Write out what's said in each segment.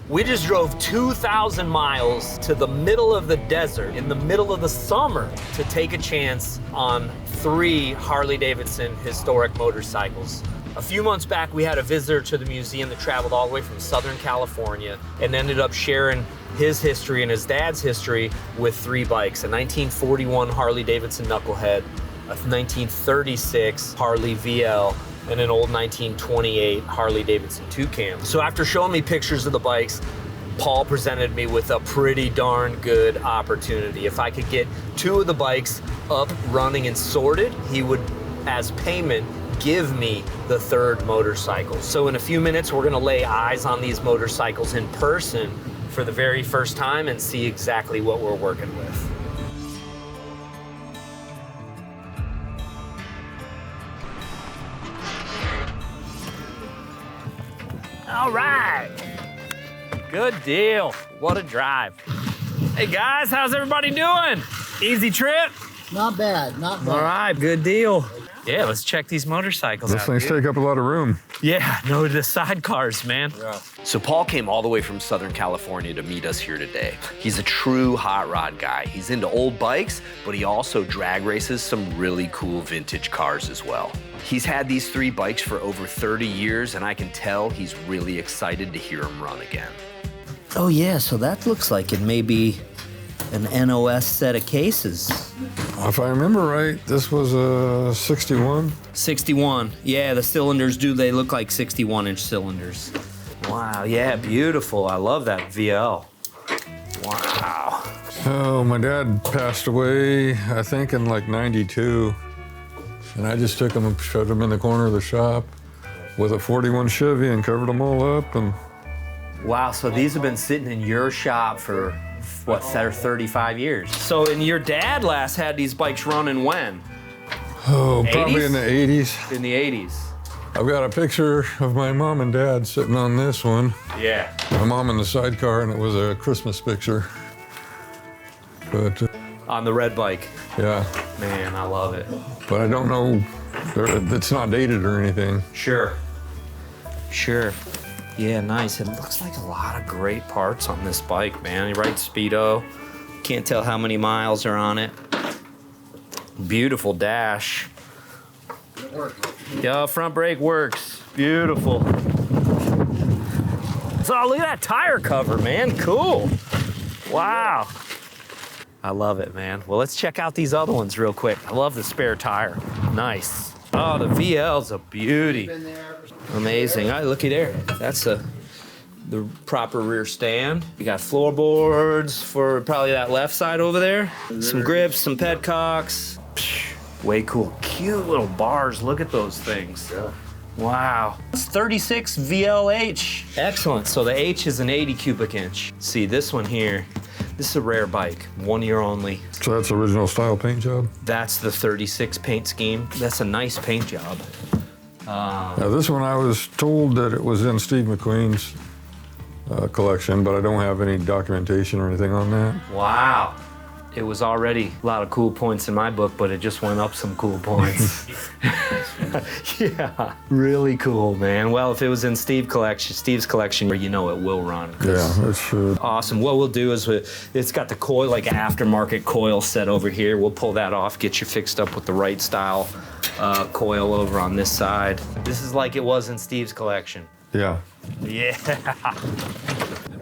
We just drove 2,000 miles to the middle of the desert in the middle of the summer to take a chance on 3 Harley-Davidson historic motorcycles. A few months back, we had a visitor to the museum that traveled all the way from Southern California and ended up sharing his history and his dad's history with 3 bikes, a 1941 Harley-Davidson Knucklehead, a 1936 Harley VL, and an old 1928 Harley-Davidson Toucan. So after showing me pictures of the bikes, Paul presented me with a pretty darn good opportunity. If I could get 2 of the bikes up, running, and sorted, he would, as payment, give me the 3rd motorcycle. So in a few minutes, we're gonna lay eyes on these motorcycles in person for the very first time and see exactly what we're working with. All right, good deal. What a drive. Hey guys, how's everybody doing? Easy trip? Not bad, not bad. All right, good deal. Yeah, let's check these motorcycles out. These things take up a lot of room. Yeah, no, the sidecars, man. Yeah. So Paul came all the way from Southern California to meet us here today. He's a true hot rod guy. He's into old bikes, but he also drag races some really cool vintage cars as well. He's had these 3 bikes for over 30 years, and I can tell he's really excited to hear them run again. Oh yeah, so that looks like it may be an NOS set of cases. If I remember right, this was a 61. 61, yeah, the cylinders they look like 61-inch cylinders. Wow, yeah, beautiful. I love that VL. Wow. So my dad passed away, I think in like 92. And I just took him and shut him in the corner of the shop with a 41 Chevy and covered them all up. And Wow, so these have been sitting in your shop for, what, 35 years? So, and your dad last had these bikes running when? oh, 80s? probably in the 80s. In the 80s. I've got a picture of my mom and dad sitting on this one. Yeah. My mom in the sidecar, and it was a Christmas picture. But On the red bike. yeah, Man, I love it. but I don't know, it's not dated or anything. Sure. Sure. Yeah, nice. It looks like a lot of great parts on this bike, man. Right speedo. Can't tell how many miles are on it. Beautiful dash. Yeah, front brake works. Beautiful. So look at that tire cover, man. Cool. Wow. I love it, man. Well, let's check out these other ones real quick. I love the spare tire. Nice. Oh, the VL's a beauty. Amazing. All right, looky there. That's the proper rear stand. You got floorboards for probably that left side over there. Some grips, some petcocks. Way cool. Cute little bars. Look at those things. Yeah. Wow. It's 36 VLH. Excellent. So the H is an 80 cubic inch. See this one here. This is a rare bike, 1 year only. So that's original style paint job? That's the 36 paint scheme. That's a nice paint job. Now this one I was told that it was in Steve McQueen's collection, but I don't have any documentation or anything on that. Wow. It was already a lot of cool points in my book, but it just went up some cool points. Yeah, really cool, man. Well, if it was in Steve's collection, you know it will run. Yeah, it should. Awesome. What we'll do is it's got the coil, like aftermarket coil set over here. We'll pull that off, get you fixed up with the right style coil over on this side. This is like it was in Steve's collection. Yeah. Yeah.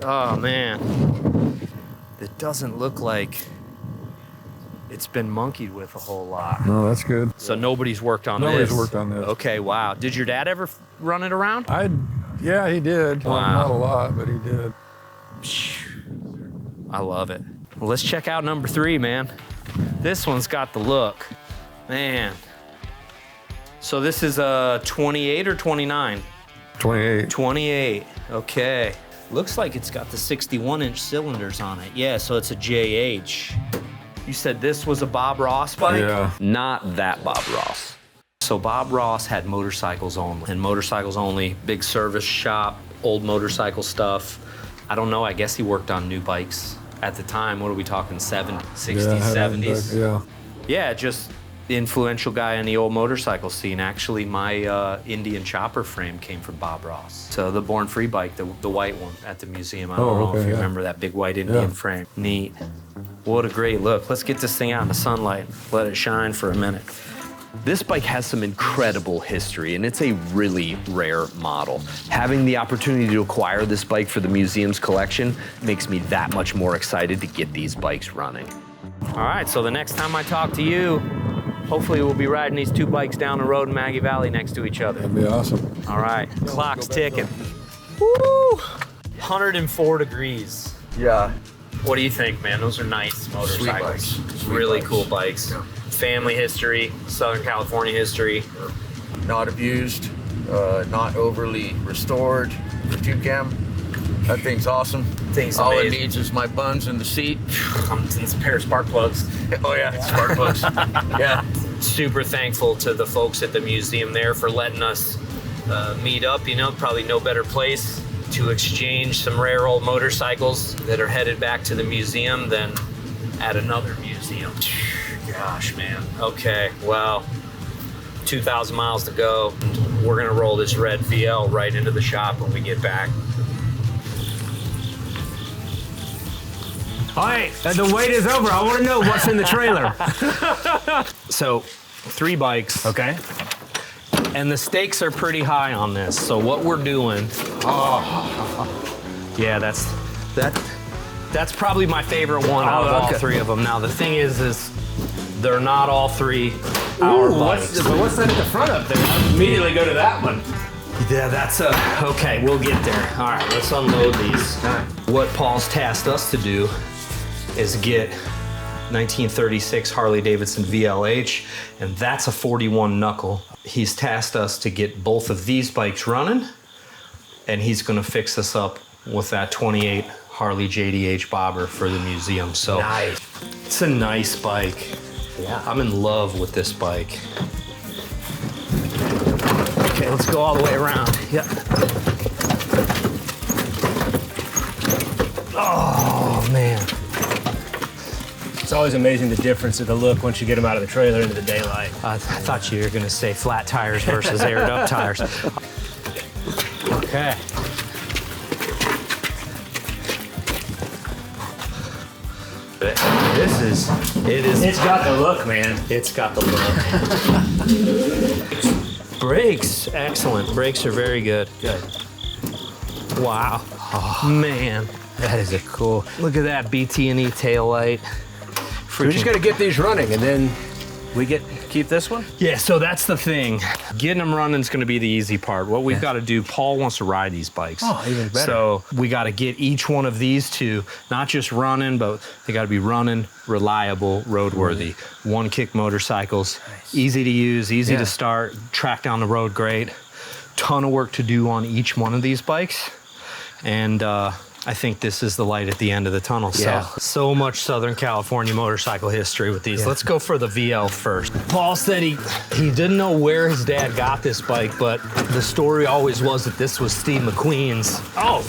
Oh, man. It doesn't look like it's been monkeyed with a whole lot. No, that's good. So nobody's worked on this? Nobody's worked on this. Okay, wow. Did your dad ever run it around? Yeah, he did. Wow. Well, not a lot, but he did. I love it. Well, let's check out number 3, man. This one's got the look. Man. So this is a 28 or 29? 28. 28, okay. Looks like it's got the 61-inch cylinders on it. Yeah, so it's a JH. You said this was a Bob Ross bike? Yeah. Not that Bob Ross. So Bob Ross had motorcycles only, and motorcycles only, big service shop, old motorcycle stuff. I don't know, I guess he worked on new bikes at the time. What are we talking, 60s, 70s? Yeah. Yeah, just influential guy in the old motorcycle scene. Actually, my Indian chopper frame came from Bob Ross. So the Born Free bike, the white one at the museum. I don't know if you remember that big white Indian frame. Neat. What a great look. Let's get this thing out in the sunlight. Let it shine for a minute. This bike has some incredible history, and it's a really rare model. Having the opportunity to acquire this bike for the museum's collection makes me that much more excited to get these bikes running. All right, so the next time I talk to you, hopefully we'll be riding these 2 bikes down the road in Maggie Valley next to each other. That'd be awesome. All right, clock's ticking. Woo! 104 degrees. Yeah. What do you think, man? Those are nice motorcycles. Sweet Really bikes. cool bikes. Yeah. Family history, Southern California history. Not abused, not overly restored for 2-cam. That thing's awesome. Thing's All it amazing. needs is my buns in the seat. It's a pair of spark plugs. Oh yeah, spark plugs. Yeah. Super thankful to the folks at the museum there for letting us meet up. You know, probably no better place to exchange some rare old motorcycles that are headed back to the museum than at another museum. Gosh, man. Okay, well, 2,000 miles to go. We're gonna roll this red VL right into the shop when we get back. All right, the wait is over. I want to know what's in the trailer. So, 3 bikes. Okay. And the stakes are pretty high on this. So what we're doing, yeah, that's probably my favorite one out of all 3 of them. Now the thing is they're not all 3 our bikes. What's that at the front up there? I'll immediately go to that one. Yeah, that's okay, we'll get there. All right, let's unload these. What Paul's tasked us to do is get 1936 Harley Davidson VLH, and that's a 41 knuckle. He's tasked us to get both of these bikes running, and he's gonna fix us up with that 28 Harley JDH bobber for the museum. So Nice. it's a nice bike. Yeah. I'm in love with this bike. Okay, let's go all the way around. Yeah. Oh, man. It's always amazing the difference of the look once you get them out of the trailer into the daylight. I thought you were gonna say flat tires versus aired up tires. Okay. It is, It's got the look, man. it's got the look. Brakes, excellent. Brakes are very good. Good. Wow. Oh, man. That is a cool. Look at that BT&E taillight. We just got to get these running, and then we keep this one. Yeah, so that's the thing. Getting them running is going to be the easy part. What we've got to do, Paul wants to ride these bikes. Oh, even better. So we got to get each one of these 2, not just running, but they got to be running, reliable, roadworthy. One-kick motorcycles, easy to use, easy to start, track down the road great. Ton of work to do on each one of these bikes. And I think this is the light at the end of the tunnel. Yeah. So much Southern California motorcycle history with these. Let's go for the VL first. Paul said he didn't know where his dad got this bike, but the story always was that this was Steve McQueen's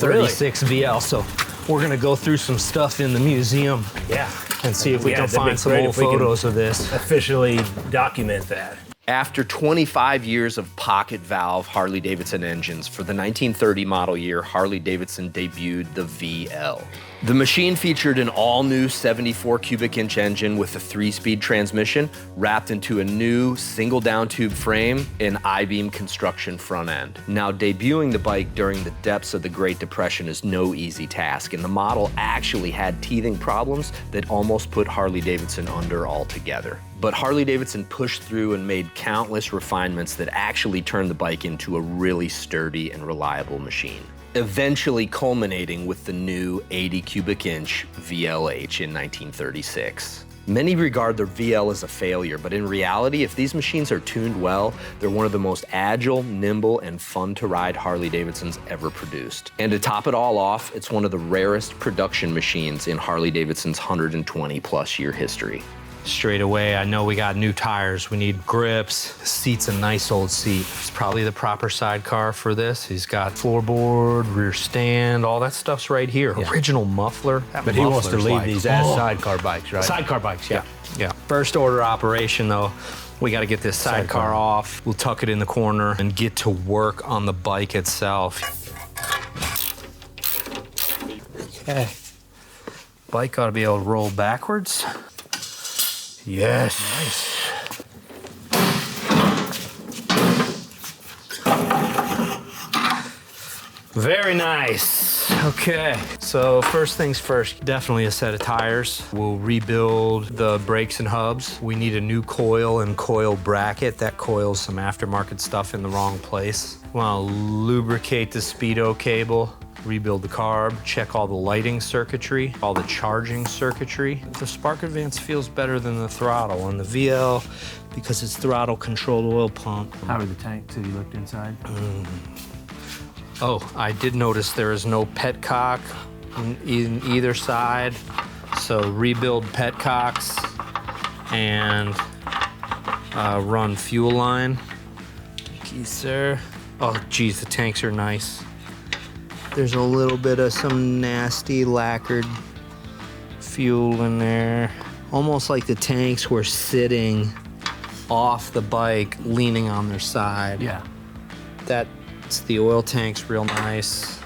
36 VL. So we're gonna go through some stuff in the museum Yeah. and see if we can that'd be find some great old if we can photos of this. Officially document that. After 25 years of pocket valve Harley-Davidson engines, for the 1930 model year, Harley-Davidson debuted the VL. The machine featured an all-new 74 cubic inch engine with a 3-speed transmission wrapped into a new single down tube frame and I-beam construction front end. Now, debuting the bike during the depths of the Great Depression is no easy task, and the model actually had teething problems that almost put Harley-Davidson under altogether. But Harley-Davidson pushed through and made countless refinements that actually turned the bike into a really sturdy and reliable machine, eventually culminating with the new 80 cubic inch VLH in 1936. Many regard the VL as a failure, but in reality, if these machines are tuned well, they're one of the most agile, nimble, and fun to ride Harley-Davidson's ever produced. And to top it all off, it's one of the rarest production machines in Harley-Davidson's 120 plus year history. Straight away, I know we got new tires. We need grips. The seat's a nice old seat. It's probably the proper sidecar for this. He's got floorboard, rear stand, all that stuff's right here. Original muffler. That But he wants to muffler's leave like, these as sidecar bikes, right? Sidecar bikes, yeah. Yeah. First order operation though, We got to get this sidecar off. We'll tuck it in the corner and get to work on the bike itself. Okay. Bike ought to be able to roll backwards. Yes. Nice. Very nice. Okay, so first things first, definitely a set of tires. We'll rebuild the brakes and hubs. We need a new coil and coil bracket. That coil's some aftermarket stuff in the wrong place. We'll lubricate the speedo cable, rebuild the carb, check all the lighting circuitry, all the charging circuitry. The Spark Advance feels better than the throttle on the VL because it's throttle controlled oil pump. How are the tanks? Have you looked inside? Oh, I did notice there is no petcock in either side. So rebuild petcocks and run fuel line. Thank you, sir. Oh, geez, the tanks are nice. There's a little bit of some nasty lacquered fuel in there. Almost like the tanks were sitting off the bike, leaning on their side. Yeah. That's the oil tank's real nice.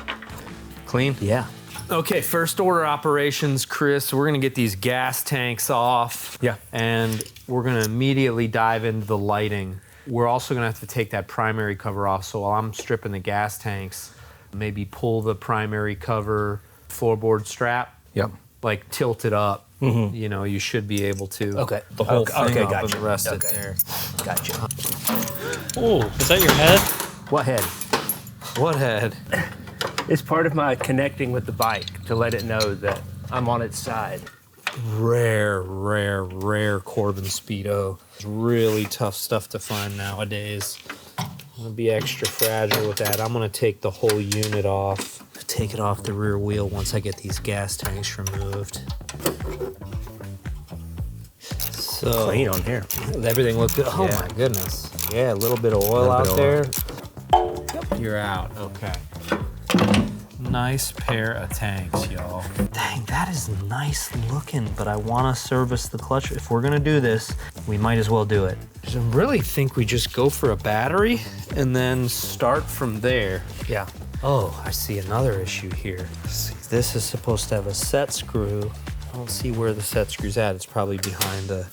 Clean? Yeah. Okay, first order operations, Chris. We're gonna get these gas tanks off. Yeah. And we're gonna immediately dive into the lighting. We're also gonna have to take that primary cover off. So while I'm stripping the gas tanks, maybe pull the primary cover floorboard strap. Yep. Like tilt it up. Mm-hmm. You know, you should be able to. Okay. The whole thing okay, up gotcha. and rest it Okay. there. Gotcha. Oh, is that your head? What head? What head? It's part of my connecting with the bike to let it know that I'm on its side. Rare Corbin Speedo. It's really tough stuff to find nowadays. I'm gonna be extra fragile with that. I'm gonna take the whole unit off. Take it off the rear wheel once I get these gas tanks removed. So Clean on here. everything looked good. Oh Yeah. my goodness. Yeah, a little bit of oil out there. You're out. Okay. Nice pair of tanks, y'all. Dang, that is nice looking, but I want to service the clutch. If we're gonna do this, we might as well do it. I really think we just go for a battery and then start from there. Yeah. Oh, I see another issue here. See, this is supposed to have a set screw. I don't see where the set screw's at. It's probably behind the...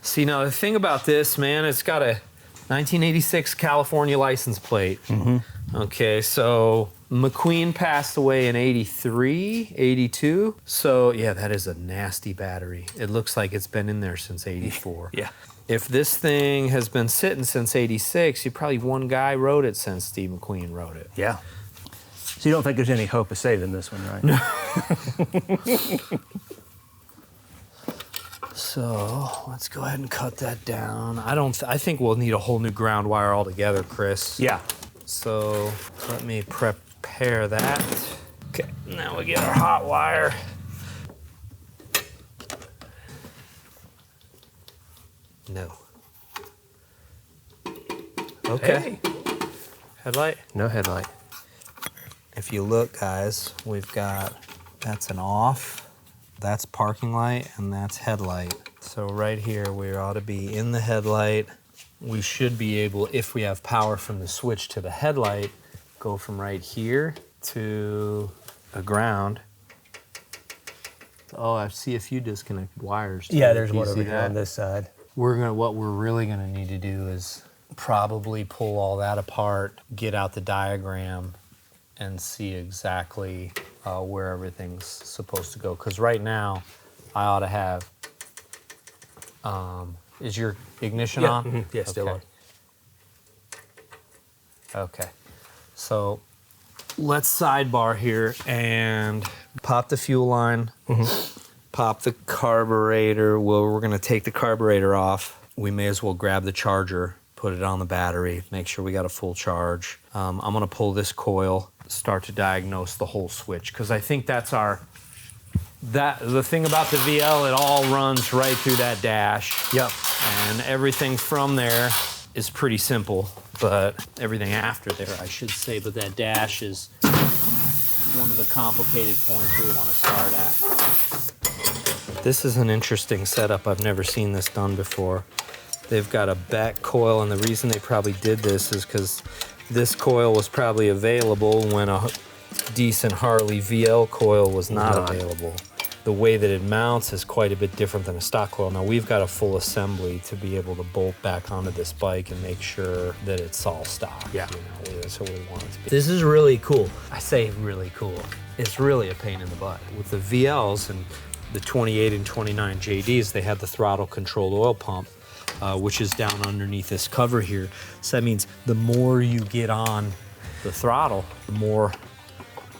See, now the thing about this, man, it's got a 1986 California license plate. Mm-hmm. Okay, so McQueen passed away in 83, 82. So yeah, that is a nasty battery. It looks like it's been in there since 84. Yeah. If this thing has been sitting since 86, probably one guy wrote it since Steve McQueen wrote it. Yeah. So you don't think there's any hope of saving this one, right? No. So let's go ahead and cut that down. I think we'll need a whole new ground wire altogether, Chris. Yeah. So let me prepare that. Okay, now we get our hot wire. No. Okay. Hey. Headlight? No headlight. If you look, guys, we've got, that's an off, that's parking light, and that's headlight. So right here, we ought to be in the headlight. We should be able, if we have power from the switch to the headlight, go from right here to the ground. Oh, I see a few disconnected wires. Too. Yeah, there's Do you one over see here that? on this side. What we're really gonna need to do is probably pull all that apart, get out the diagram, and see exactly where everything's supposed to go. Because right now, I ought to have, is your ignition on? Mm-hmm. Yeah, still on. Okay, so let's sidebar here and pop the fuel line, pop the carburetor. Well, we're gonna take the carburetor off. We may as well grab the charger, put it on the battery, make sure we got a full charge. I'm gonna pull this coil, start to diagnose the whole switch, because I think that's the thing about the VL, it all runs right through that dash. Yep. And everything from there is pretty simple, but everything after there, I should say, but that dash is one of the complicated points we want to start at. This is an interesting setup. I've never seen this done before. They've got a back coil, and the reason they probably did this is because this coil was probably available when a decent Harley VL coil was not available. The way that it mounts is quite a bit different than a stock coil. Now we've got a full assembly to be able to bolt back onto this bike and make sure that it's all stock. Yeah. You know, that's what we want it to be. This is really cool. I say really cool. It's really a pain in the butt. With the VLs and the 28 and 29 JDs, they had the throttle controlled oil pump, which is down underneath this cover here. So that means the more you get on the throttle, the more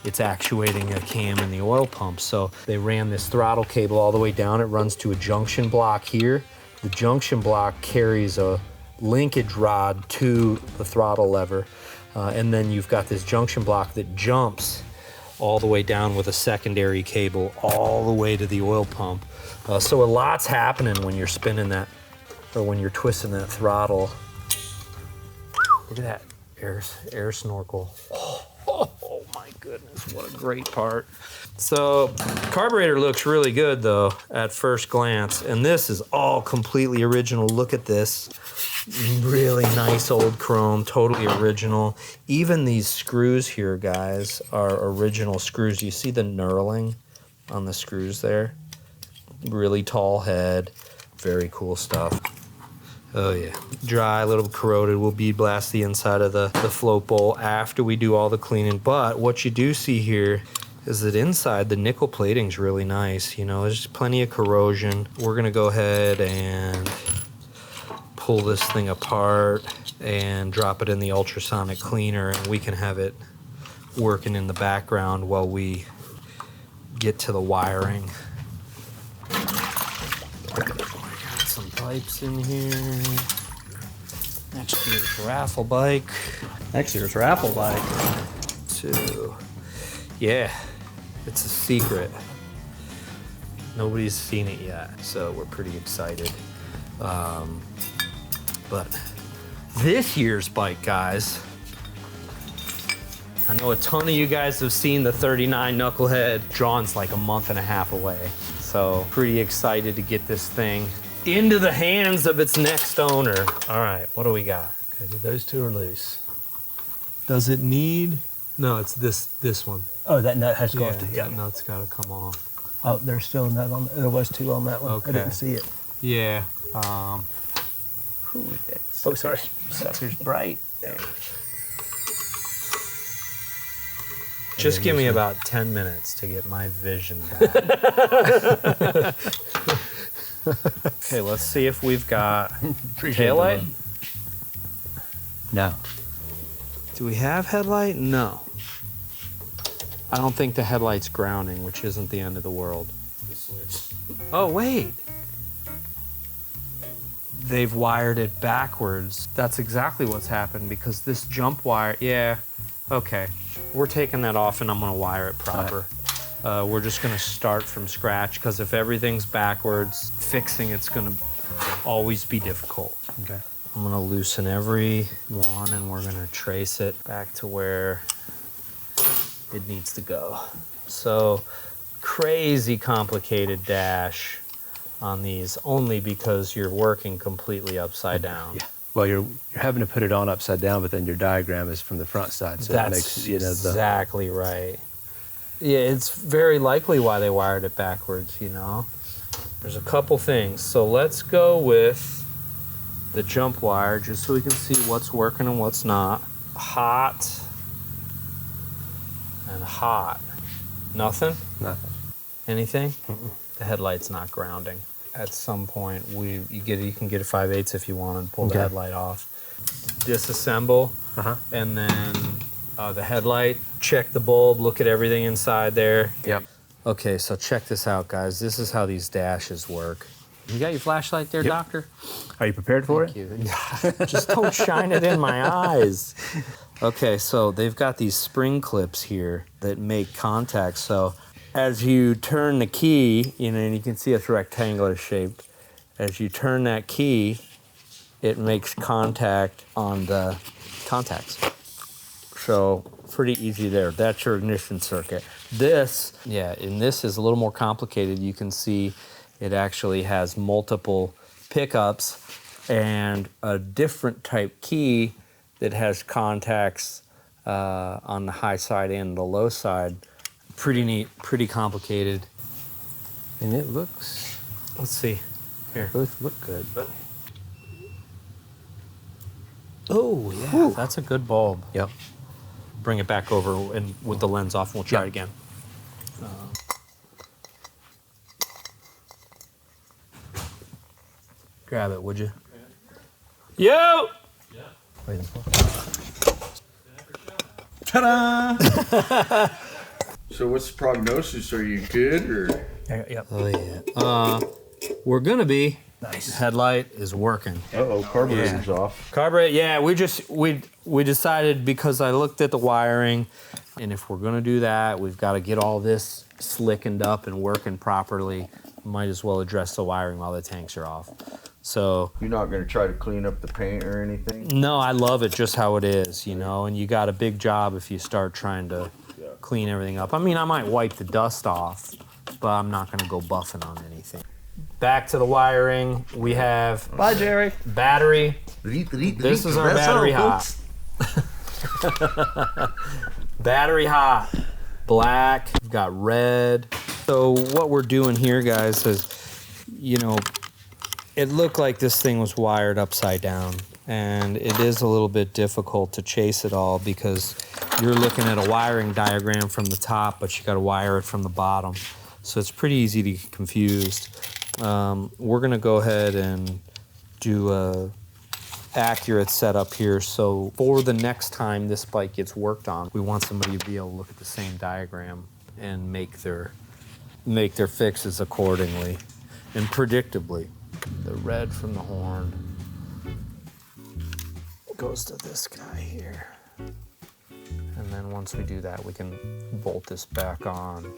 it's actuating a cam in the oil pump. So they ran this throttle cable all the way down. It runs to a junction block here. The junction block carries a linkage rod to the throttle lever. And then you've got this junction block that jumps all the way down with a secondary cable all the way to the oil pump. So a lot's happening when you're spinning that, or when you're twisting that throttle. Look at that air snorkel. Oh my goodness, what a great part. So carburetor looks really good though at first glance, and this is all completely original. Look at this, really nice old chrome, totally original. Even these screws here, guys, are original screws. You see the knurling on the screws there? Really tall head, very cool stuff. Oh yeah, dry, a little corroded. We'll bead blast the inside of the float bowl after we do all the cleaning. But what you do see here is that inside the nickel plating's really nice. You know, there's plenty of corrosion. We're gonna go ahead and pull this thing apart and drop it in the ultrasonic cleaner, and we can have it working in the background while we get to the wiring. Some pipes in here. Next year's raffle bike. Next year's raffle bike. Yeah, it's a secret. Nobody's seen it yet, so we're pretty excited. But this year's bike, guys, I know a ton of you guys have seen the 39 Knucklehead. Drawn's like a month and a half away, so pretty excited to get this thing into the hands of its next owner. All right, what do we got? Okay, those two are loose. Does it need? No, it's this one. Oh, that nut has to go off. Yeah, that nut's got to come off. Oh, there's still a nut on. There was two on that one. Okay. I didn't see it. Yeah. Ooh, oh, sorry. Sucker's bright. Just give me about 10 minutes to get my vision back. Okay, let's see if we've got taillight. No. Do we have headlight? No. I don't think the headlight's grounding, which isn't the end of the world. Oh, wait. They've wired it backwards. That's exactly what's happened, because this jump wire, yeah, okay. We're taking that off and I'm gonna wire it proper. We're just gonna start from scratch, because if everything's backwards, fixing it's gonna always be difficult. Okay. I'm gonna loosen every one and we're gonna trace it back to where it needs to go. So, crazy complicated dash on these, only because you're working completely upside down. Yeah. Well, you're having to put it on upside down, but then your diagram is from the front side, so That's it makes, you know, exactly right. Yeah, it's very likely why they wired it backwards, you know? There's a couple things. So let's go with the jump wire, just so we can see what's working and what's not. Hot and hot. Nothing? Nothing. Anything? The headlight's not grounding. At some point, you can get a 5/8 if you want and pull the headlight off. Disassemble, and then the headlight. Check the bulb. Look at everything inside there. Yep. Okay, so check this out, guys. This is how these dashes work. You got your flashlight there, Doctor? Are you prepared for it? Just don't shine it in my eyes. Okay, so they've got these spring clips here that make contact. So as you turn the key, you know, and you can see it's rectangular shaped. As you turn that key, it makes contact on the contacts. So pretty easy there. That's your ignition circuit. This, and this is a little more complicated. You can see it actually has multiple pickups and a different type key that has contacts on the high side and the low side. Pretty neat, pretty complicated. And it looks, Let's see. Here. both look good. Oh, yeah, that's a good bulb. Yep. Bring it back over and with the lens off, and we'll try it again. Grab it, would you? Yo! Ta-da! So what's the prognosis? Are you good or? Yep. Oh, yeah. We're gonna be. Nice. Headlight is working. Uh-oh, carburetor's off. Carburetor, yeah, we decided, because I looked at the wiring, and if we're gonna do that, we've got to get all this slickened up and working properly. Might as well address the wiring while the tanks are off. So You're not gonna try to clean up the paint or anything? no, I love it just how it is, you know. And you got a big job if you start trying to clean everything up. I mean, I might wipe the dust off, but I'm not gonna go buffing on anything. Back to the wiring, we have Bye, Jerry. battery. This is our battery hot. Battery hot. Black, we've got red. So what we're doing here, guys, is, you know, it looked like this thing was wired upside down. And it is a little bit difficult to chase it all because you're looking at a wiring diagram from the top, but you got to wire it from the bottom. So it's pretty easy to get confused. We're gonna go ahead and do a accurate setup here. So for the next time this bike gets worked on, we want somebody to be able to look at the same diagram and make their fixes accordingly and predictably. The red from the horn goes to this guy here. And then once we do that, we can bolt this back on.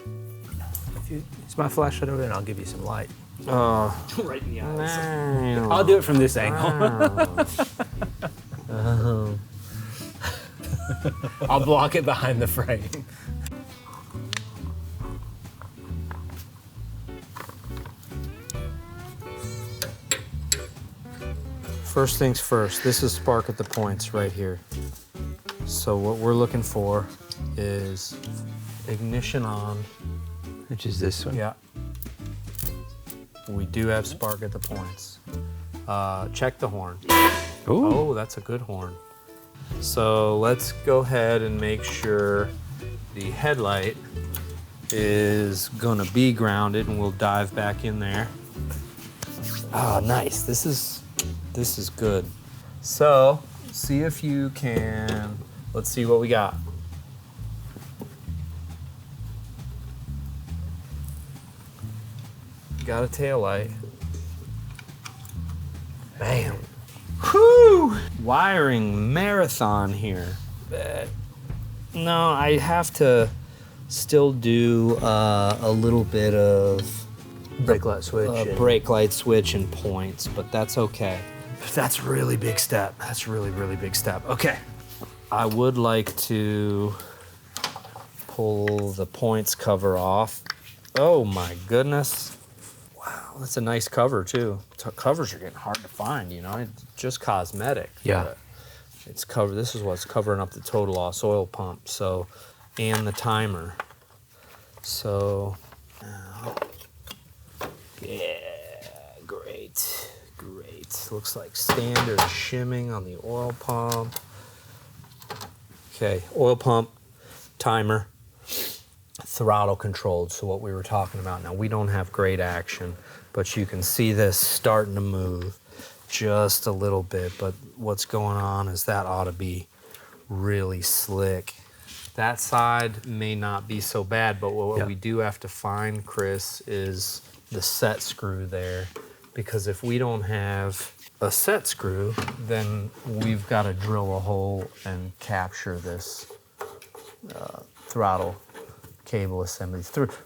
It's my flashlight over there, and I'll give you some light. Right in the eyes. I'll do it from this angle. I'll block it behind the frame. First things first, this is spark at the points right here. So what we're looking for is ignition on. Which is this one? Yeah. We do have spark at the points. Check the horn. Ooh. Oh, that's a good horn. So let's go ahead and make sure the headlight is gonna be grounded, and we'll dive back in there. Oh, nice. This is good. So see if you can, let's see what we got. Got a tail light. Bam. Whew! Wiring marathon here. No, I have to still do a little bit of Brake light switch. brake light switch and points, but that's okay. That's a really big step. That's a really, really big step. Okay. I would like to pull the points cover off. Oh my goodness. Wow, that's a nice cover too. Covers are getting hard to find, you know. It's just cosmetic. Yeah. But it's cover. This is what's covering up the total loss oil pump. So, and the timer. So, yeah, great, great. Looks like standard shimming on the oil pump. Okay, oil pump, timer. Throttle controlled, so what we were talking about. Now, we don't have great action, but you can see this starting to move just a little bit, but what's going on is that ought to be really slick. That side may not be so bad, but what we do have to find, Chris, is the set screw there, because if we don't have a set screw, then we've got to drill a hole and capture this throttle cable assembly.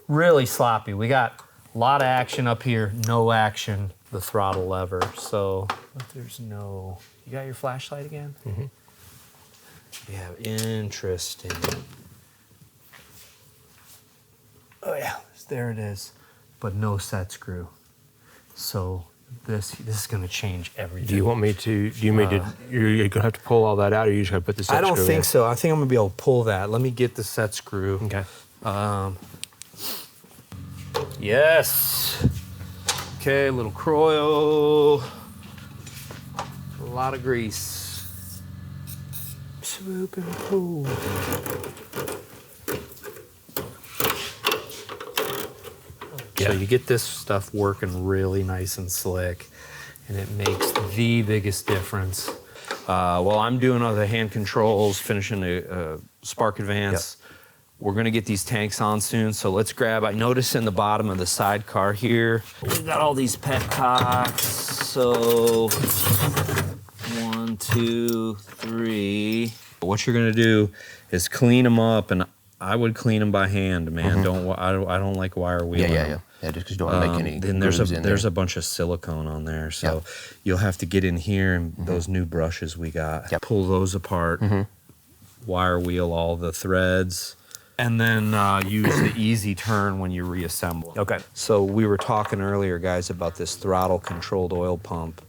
Really sloppy. We got a lot of action up here, no action, the throttle lever. So there's no, you got your flashlight again? Mm-hmm. Yeah, interesting. Oh yeah, there it is. But no set screw. So This is gonna change everything. Do you want me to? Do you mean to? You're gonna have to pull all that out, or you just gotta put the set I don't screw think in? so. I think I'm gonna be able to pull that. Let me get the set screw. Okay. Yes. Okay, a little coil. A lot of grease. Swoop and pull. So you get this stuff working really nice and slick, and it makes the biggest difference. While I'm doing all the hand controls, finishing the spark advance, we're gonna get these tanks on soon, so let's grab, I noticed in the bottom of the sidecar here, we've got all these petcocks, so 1, 2, 3. What you're gonna do is clean them up, and I would clean them by hand, man. I don't like wire wheeling. Yeah, just because you don't want to make any Then there's a bunch of silicone on there, so you'll have to get in here and those new brushes we got, pull those apart, wire wheel all the threads, and then use the easy turn when you reassemble. Okay. So we were talking earlier, guys, about this throttle-controlled oil pump.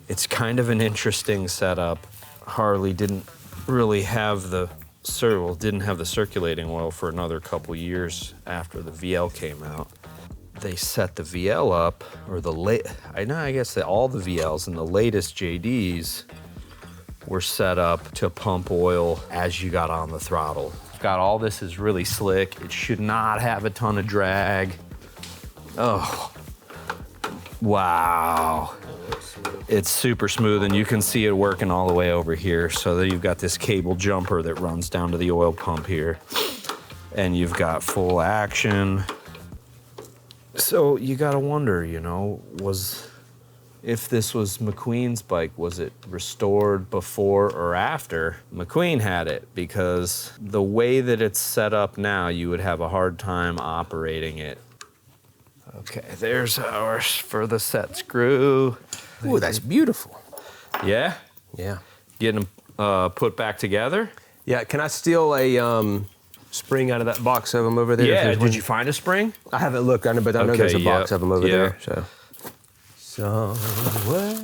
It's kind of an interesting setup. Harley didn't really have the circulating oil for another couple years after the VL came out. They set the VL up, or I guess that all the VLs and the latest JDs were set up to pump oil as you got on the throttle. Got all this is really slick. It should not have a ton of drag. Oh, wow. It's super smooth, and you can see it working all the way over here. So that you've got this cable jumper that runs down to the oil pump here, and you've got full action. So you gotta wonder, you know, if this was McQueen's bike, was it restored before or after McQueen had it? Because the way that it's set up now, you would have a hard time operating it. Okay, there's ours for the set screw. Ooh, that's beautiful. Yeah? Yeah. Getting them put back together? Yeah. Can I steal a spring out of that box of them over there? Yeah, did you find a spring? I haven't looked, but I know there's a box of them over there. Somewhere.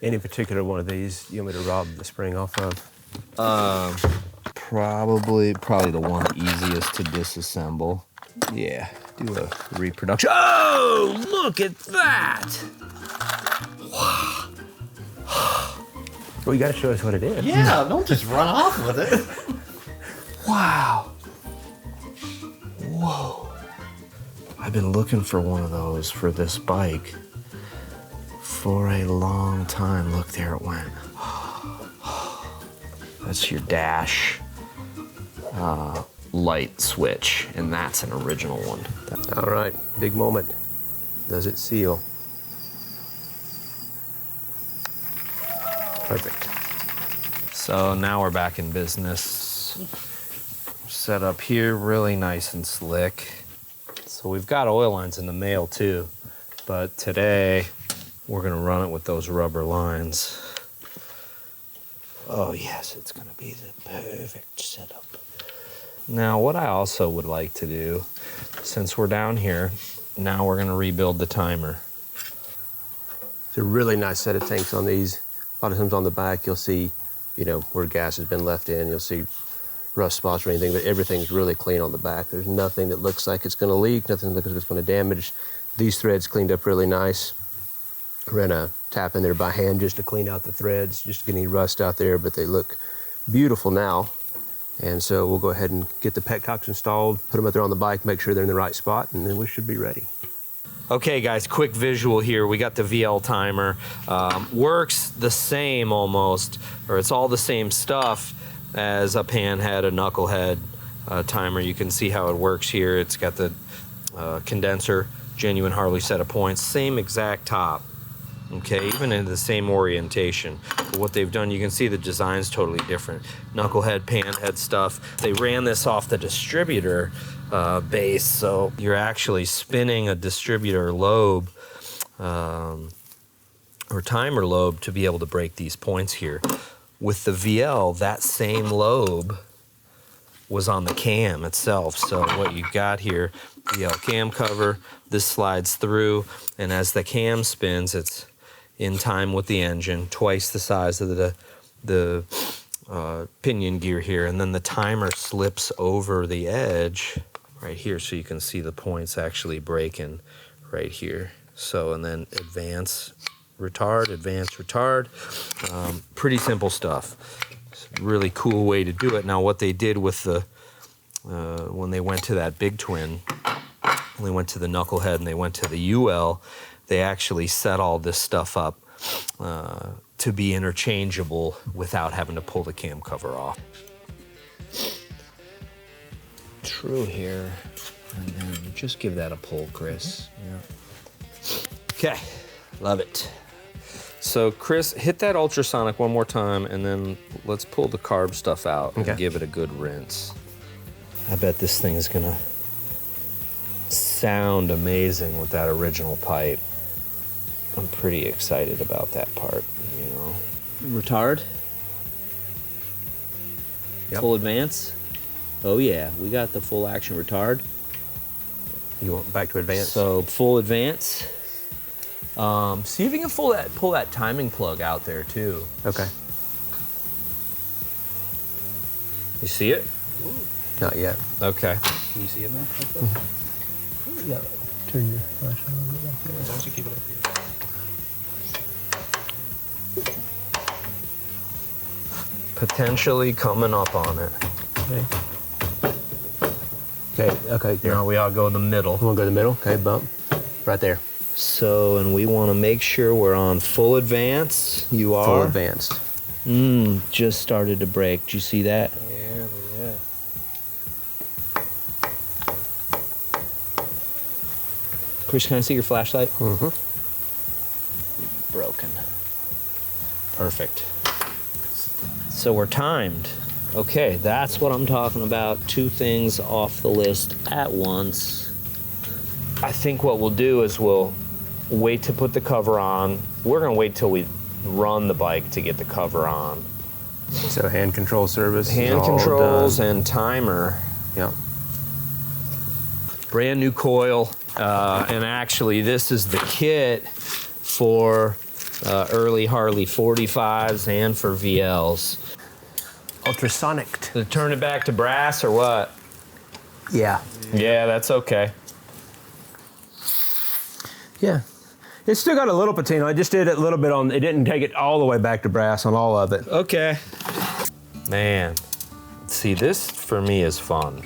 Any particular one of these you want me to rob the spring off of? Probably the one easiest to disassemble. Yeah, do a reproduction. Oh, look at that! Well, you got to show us what it is. Yeah, don't just run off with it. Wow. Whoa. I've been looking for one of those for this bike for a long time. Look, there it went. That's your dash light switch, and that's an original one. All right, big moment. Does it seal? Perfect. So now we're back in business. Set up here, really nice and slick. So we've got oil lines in the mail too, but today we're gonna run it with those rubber lines. Oh yes, it's gonna be the perfect setup. Now what I also would like to do, since we're down here, now we're gonna rebuild the timer. It's a really nice set of tanks on these. A lot of times on the back, you'll see, you know, where gas has been left in. You'll see rust spots or anything, but everything's really clean on the back. There's nothing that looks like it's going to leak, nothing that looks like it's going to damage. These threads cleaned up really nice. Ran a tap in there by hand just to clean out the threads, just to get any rust out there, but they look beautiful now. And so we'll go ahead and get the petcocks installed, put them out there on the bike, make sure they're in the right spot, and then we should be ready. Okay guys, quick visual here. We got the VL timer. Works the same almost, or it's all the same stuff as a panhead, a knucklehead timer. You can see how it works here. It's got the condenser, genuine Harley set of points, same exact top. Okay, even in the same orientation. But what they've done, you can see the design's totally different. Knucklehead, panhead stuff. They ran this off the distributor base, so you're actually spinning a distributor lobe or timer lobe to be able to break these points here. With the VL, that same lobe was on the cam itself. So what you got here, VL cam cover, this slides through, and as the cam spins, it's in time with the engine, twice the size of the pinion gear here, and then the timer slips over the edge right here, so you can see the points actually breaking right here. So, and then advance, retard, pretty simple stuff. It's a really cool way to do it. Now, what they did with the, when they went to that big twin, when they went to the knucklehead and they went to the UL, they actually set all this stuff up to be interchangeable without having to pull the cam cover off. True here, and then just give that a pull, Chris. Yeah. Okay, love it. So Chris, hit that ultrasonic one more time, and then let's pull the carb stuff out and give it a good rinse. I bet this thing is gonna sound amazing with that original pipe. I'm pretty excited about that part, you know. Retard? Yep. Full advance? Oh yeah, we got the full action retard. You want back to advance? So full advance. See if you can pull that timing plug out there too. Okay. You see it? Not yet. Okay. Can you see it now? Yeah. Turn your flashlight on it back there. As long as you keep it up here. Potentially coming up on it. Okay. Here. Now we all go in the middle. We'll go to the middle. Okay, bump. Right there. So, and we want to make sure we're on full advance. You are? Full advanced. Just started to break. Did you see that? Yeah. Chris, can I see your flashlight? Mm-hmm. Broken. Perfect. So we're timed. Okay, that's what I'm talking about. 2 things off the list at once. I think what we'll do is we'll wait to put the cover on. We're gonna wait till we run the bike to get the cover on. So hand control service. Hand controls and timer. Yeah. Brand new coil, and actually this is the kit for early Harley 45s and for VLs. Ultrasonic. To turn it back to brass or what? Yeah. Yeah, that's okay. Yeah. It's still got a little patina. I just did it a little bit on, it didn't take it all the way back to brass on all of it. Okay. Man, see, this for me is fun.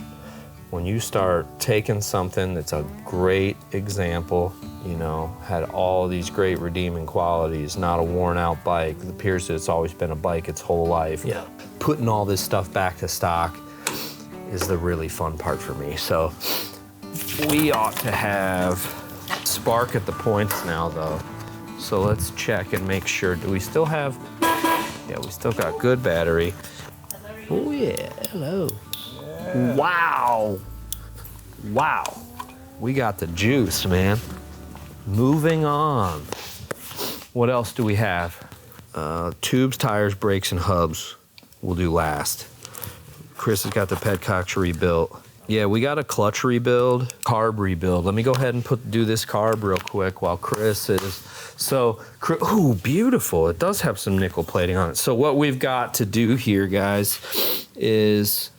When you start taking something that's a great example, you know, had all these great redeeming qualities, not a worn out bike. It appears that it's always been a bike its whole life. Yeah. Putting all this stuff back to stock is the really fun part for me. So we ought to have spark at the points now though. So let's check and make sure. Do we still have, yeah, we still got good battery. Oh yeah, hello. Yeah. Wow. Wow. We got the juice, man. Moving on. What else do we have? Tubes, tires, brakes, and hubs we'll do last. Chris has got the petcocks rebuilt. Yeah, we got a clutch rebuild, carb rebuild. Let me go ahead and do this carb real quick while Chris is. So, ooh, beautiful. It does have some nickel plating on it. So what we've got to do here, guys, is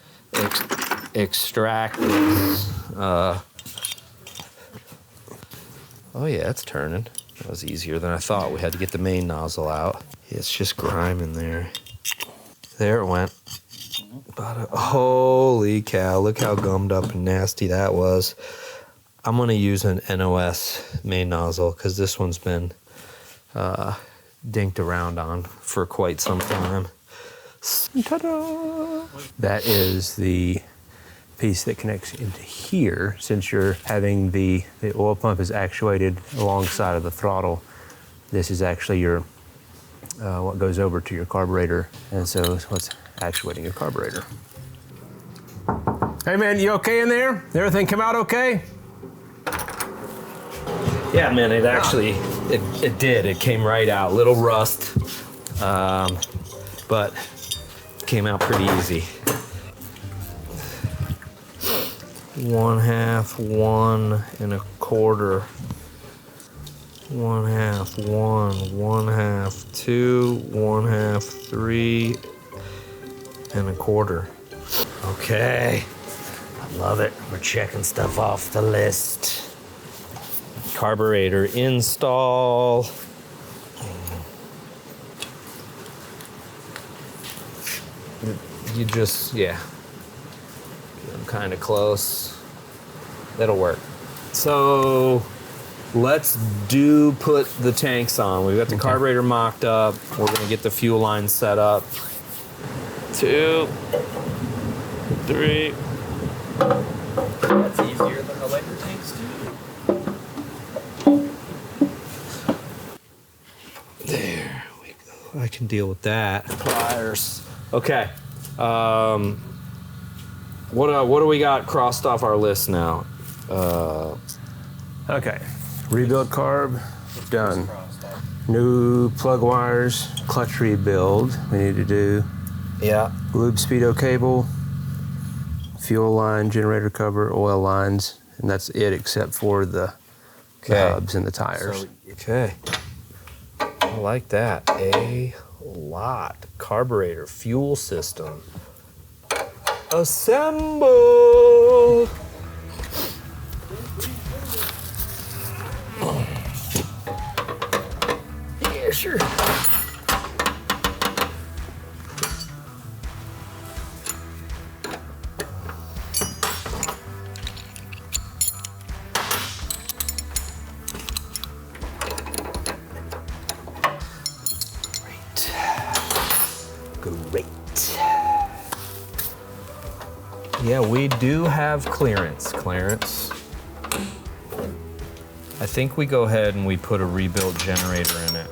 extract this. Oh yeah, it's turning. That was easier than I thought. We had to get the main nozzle out. It's just grime in there. There it went. Holy cow, look how gummed up and nasty that was. I'm gonna use an NOS main nozzle because this one's been dinked around on for quite some time. Ta-da! That is the piece that connects into here. Since you're having the oil pump is actuated alongside of the throttle, this is actually your what goes over to your carburetor, and so it's what's actuating your carburetor. Hey man, you okay in there? Everything come out okay? Yeah, man, it actually, it did. It came right out. Little rust, but came out pretty easy. 1/2, 1 1/4. 1/2, 1, 1/2, 2, 1/2, 3 1/4. Okay, I love it. We're checking stuff off the list. Carburetor install. You just, yeah. I'm kind of close. That'll work. So let's put the tanks on. We've got the carburetor mocked up. We're gonna get the fuel line set up. 2, 3. That's easier than the lighter tanks too. There we go. I can deal with that. Pliers. Okay. What do we got crossed off our list now? Okay. Rebuild carb, done. New plug wires, clutch rebuild we need to do. Yeah. Lube speedo cable, fuel line, generator cover, oil lines, and that's it except for the hubs and the tires. Okay. I like that. A lot. Carburetor, fuel system. Assemble! Yeah, sure. Great. Yeah, we do have clearance, Clarence. I think we go ahead and we put a rebuilt generator in it.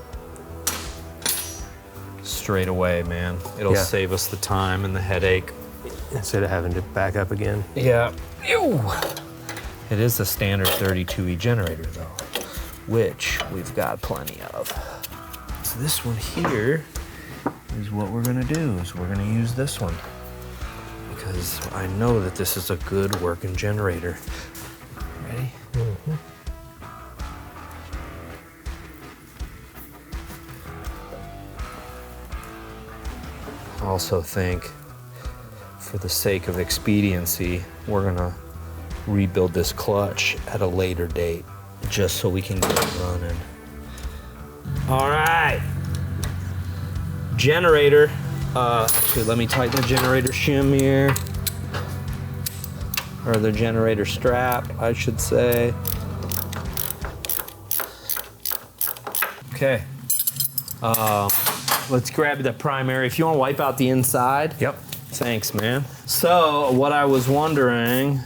Straight away, man. It'll save us the time and the headache. Instead of having to back up again. Yeah. Ew. It is a standard 32E generator though, which we've got plenty of. So this one here is what we're gonna do, is we're gonna use this one. Because I know that this is a good working generator. Ready? Mm-hmm. I also think, for the sake of expediency, we're gonna rebuild this clutch at a later date, just so we can get it running. All right. Generator. Actually, let me tighten the generator shim here. Or the generator strap, I should say. Okay. Let's grab the primary. If you want to wipe out the inside. Yep. Thanks, man. So, what I was wondering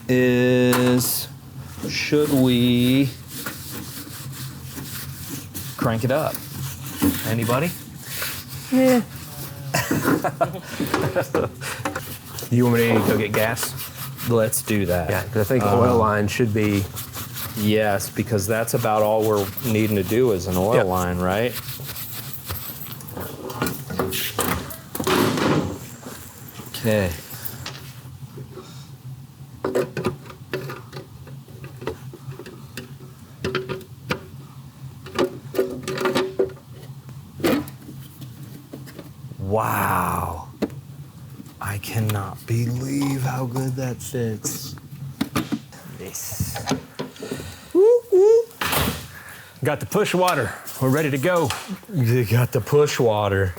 is, should we crank it up? Anybody? Yeah. You want me to go get gas? Let's do that. Yeah, because I think oil line should be. Yes, because that's about all we're needing to do is an oil line, right? Okay. Wow. I cannot believe how good that fits. This. Got the push water. We're ready to go. You got the push water.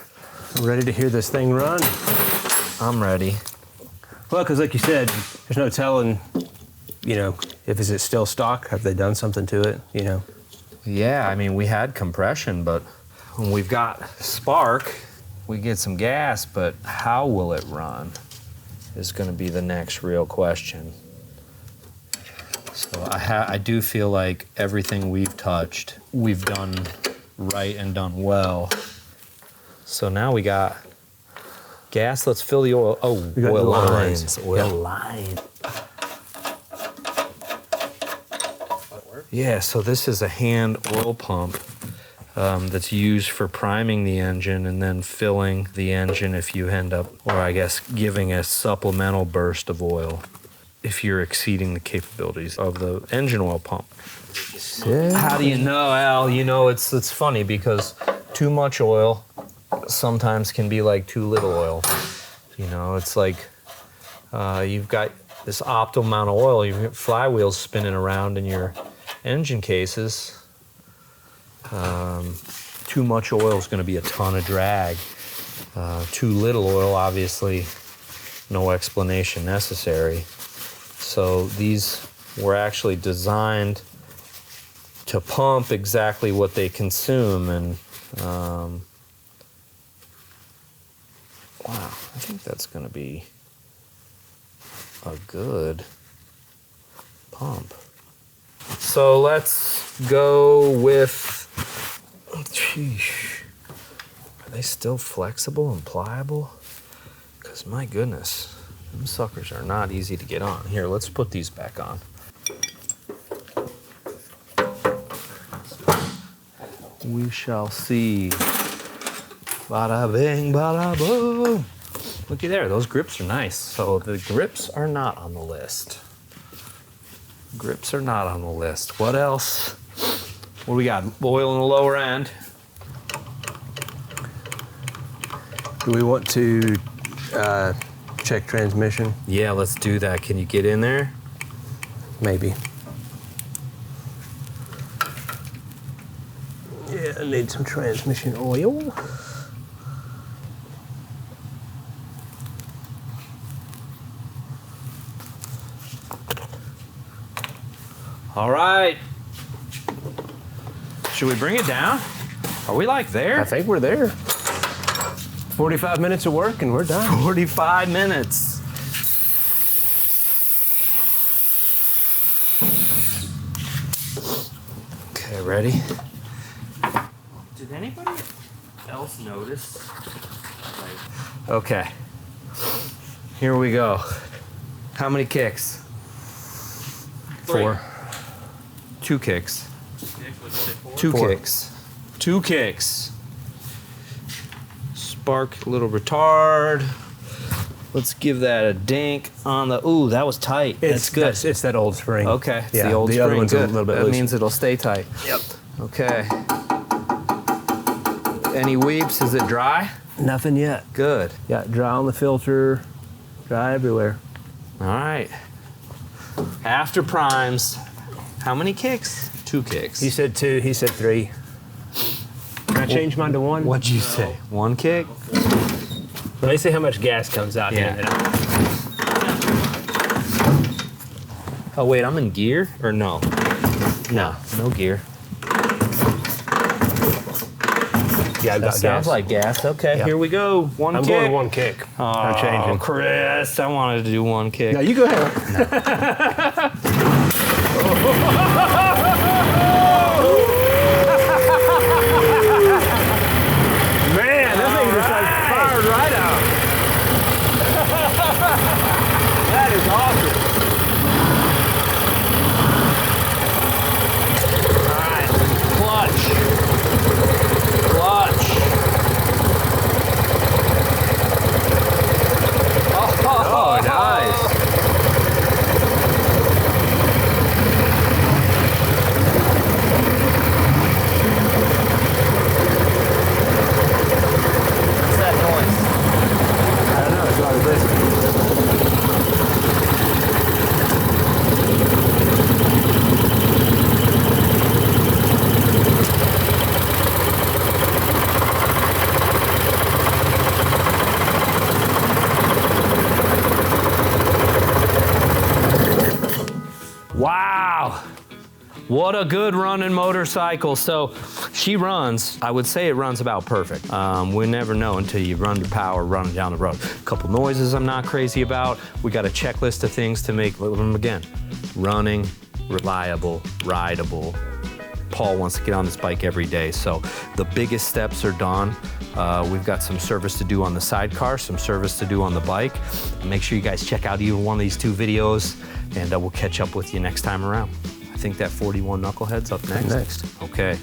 We're ready to hear this thing run. I'm ready. Well, because like you said, there's no telling, if is it still stock? Have they done something to it, Yeah, I mean, we had compression, but when we've got spark, we get some gas, but how will it run is going to be the next real question. So I do feel like everything we've touched, we've done right and done well. So now we got gas. Let's fill the oil. Oh, We got oil the oil lines. lines. Oil line. Yeah, so this is a hand oil pump. that's used for priming the engine and then filling the engine if you end up, or I guess giving a supplemental burst of oil if you're exceeding the capabilities of the engine oil pump. How do you know, Al? You know, it's funny because too much oil sometimes can be like too little oil. You know, it's like you've got this optimal amount of oil, your flywheel's spinning around in your engine cases. Too much oil is going to be a ton of drag. Too little oil, obviously, no explanation necessary. So these were actually designed to pump exactly what they consume, and wow, I think that's going to be a good pump. So let's go with, sheesh, are they still flexible and pliable? Because my goodness, them suckers are not easy to get on. Here, let's put these back on. We shall see. Bada bing, bada boom. Looky there, those grips are nice. So the grips are not on the list. Grips are not on the list. What else? What do we got? Oil in the lower end. Do we want to check transmission? Yeah, let's do that. Can you get in there? Maybe. Yeah, I need some transmission oil. All right. Should we bring it down? Are we like there? I think we're there. 45 minutes of work and we're done. 45 minutes. Okay, ready? Did anybody else notice? Okay. Here we go. How many kicks? 4. 2 kicks. 2 kicks. 2 kicks. Spark, little retard. Let's give that a dink on the. Ooh, that was tight. That's good. It's that old spring. Okay, it's Yeah, the old the spring. other one's Good. a little bit That loose. means it'll stay tight. Yep. Okay. Any weeps? Is it dry? Nothing yet. Good. Yeah, dry on the filter, dry everywhere. All right. After primes, how many kicks? 2 kicks. He said 2, he said 3. Can I change mine to 1? What'd you say? 1 kick? Let me see how much gas comes out Yeah. here. Oh wait, I'm in gear or no? No, no gear. Yeah, I've That got sounds gas. like gas. Okay, Yeah. here we go. 1 I'm kick. going 1 kick. I'm Oh, changing. Chris, I wanted to do 1 kick. No, you go ahead. Man, that thing just like fired right out. That is awesome. All right, clutch. Clutch. Oh, nice. What's that noise? I don't know, it's a lot of this. Wow. What a good running motorcycle. So she runs, I would say it runs about perfect. We never know until you run your power running down the road. A couple noises I'm not crazy about. We got a checklist of things to make them again. Running, reliable, rideable. Paul wants to get on this bike every day. So the biggest steps are done. We've got some service to do on the sidecar, some service to do on the bike. Make sure you guys check out either one of these 2 videos, and we'll catch up with you next time around. I think that 41 Knucklehead's up next. Next. Okay.